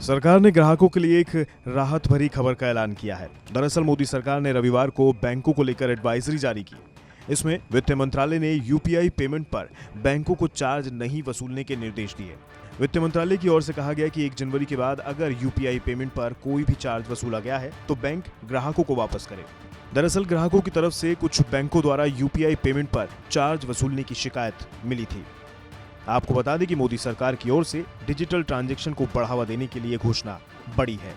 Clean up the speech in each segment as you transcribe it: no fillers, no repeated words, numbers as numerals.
सरकार ने ग्राहकों के लिए एक राहत भरी खबर का ऐलान किया है। दरअसल मोदी सरकार ने रविवार को बैंकों को लेकर एडवाइजरी जारी की। इसमें वित्त मंत्रालय ने यूपीआई पेमेंट पर बैंकों को चार्ज नहीं वसूलने के निर्देश दिए। वित्त मंत्रालय की ओर से कहा गया कि 1 जनवरी के बाद अगर यूपीआई पेमेंट पर कोई भी चार्ज वसूला गया है तो बैंक ग्राहकों को वापस करे। दरअसल ग्राहकों की तरफ से कुछ बैंकों द्वारा यूपीआई पेमेंट पर चार्ज वसूलने की शिकायत मिली थी। आपको बता दें कि मोदी सरकार की ओर से डिजिटल ट्रांजैक्शन को बढ़ावा देने के लिए घोषणा बड़ी है।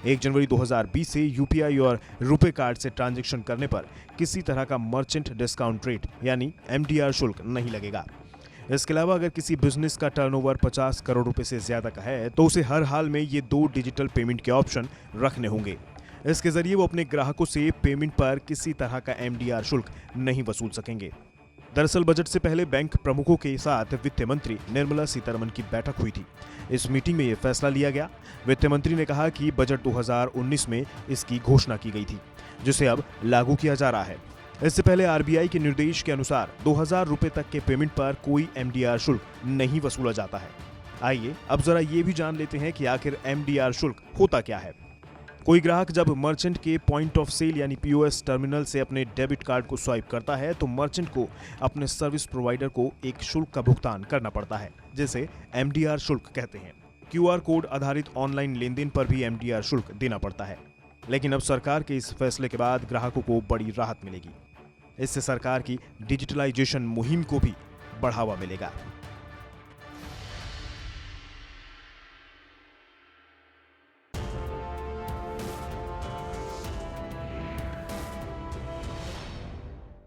1 जनवरी 2020 से यूपीआई और रुपे कार्ड से ट्रांजैक्शन करने पर किसी तरह का मर्चेंट डिस्काउंट रेट यानी एमडीआर शुल्क नहीं लगेगा। इसके अलावा अगर किसी बिजनेस का टर्नओवर 50 करोड़ रुपए से ज्यादा का है तो उसे हर हाल में ये 2 डिजिटल पेमेंट के ऑप्शन रखने होंगे। इसके जरिए वो अपने ग्राहकों से पेमेंट पर किसी तरह का एमडीआर शुल्क नहीं वसूल सकेंगे। दरअसल बजट से पहले बैंक प्रमुखों के साथ वित्त मंत्री निर्मला सीतारमण की बैठक हुई थी। इस मीटिंग में यह फैसला लिया गया। वित्त मंत्री ने कहा कि बजट 2019 में इसकी घोषणा की गई थी, जिसे अब लागू किया जा रहा है। इससे पहले आरबीआई के निर्देश के अनुसार 2000 रुपए तक के पेमेंट पर कोई एमडीआर शुल्क नहीं वसूला जाता है। आइए अब जरा ये भी जान लेते हैं कि आखिर एमडीआर शुल्क होता क्या है। कोई ग्राहक जब मर्चेंट के पॉइंट ऑफ सेल यानी पीओएस टर्मिनल से अपने डेबिट कार्ड को स्वाइप करता है तो मर्चेंट को अपने सर्विस प्रोवाइडर को एक शुल्क का भुगतान करना पड़ता है, जिसे एमडीआर शुल्क कहते हैं। क्यूआर कोड आधारित ऑनलाइन लेन देन पर भी एमडीआर शुल्क देना पड़ता है। लेकिन अब सरकार के इस फैसले के बाद ग्राहकों को बड़ी राहत मिलेगी। इससे सरकार की डिजिटलाइजेशन मुहिम को भी बढ़ावा मिलेगा।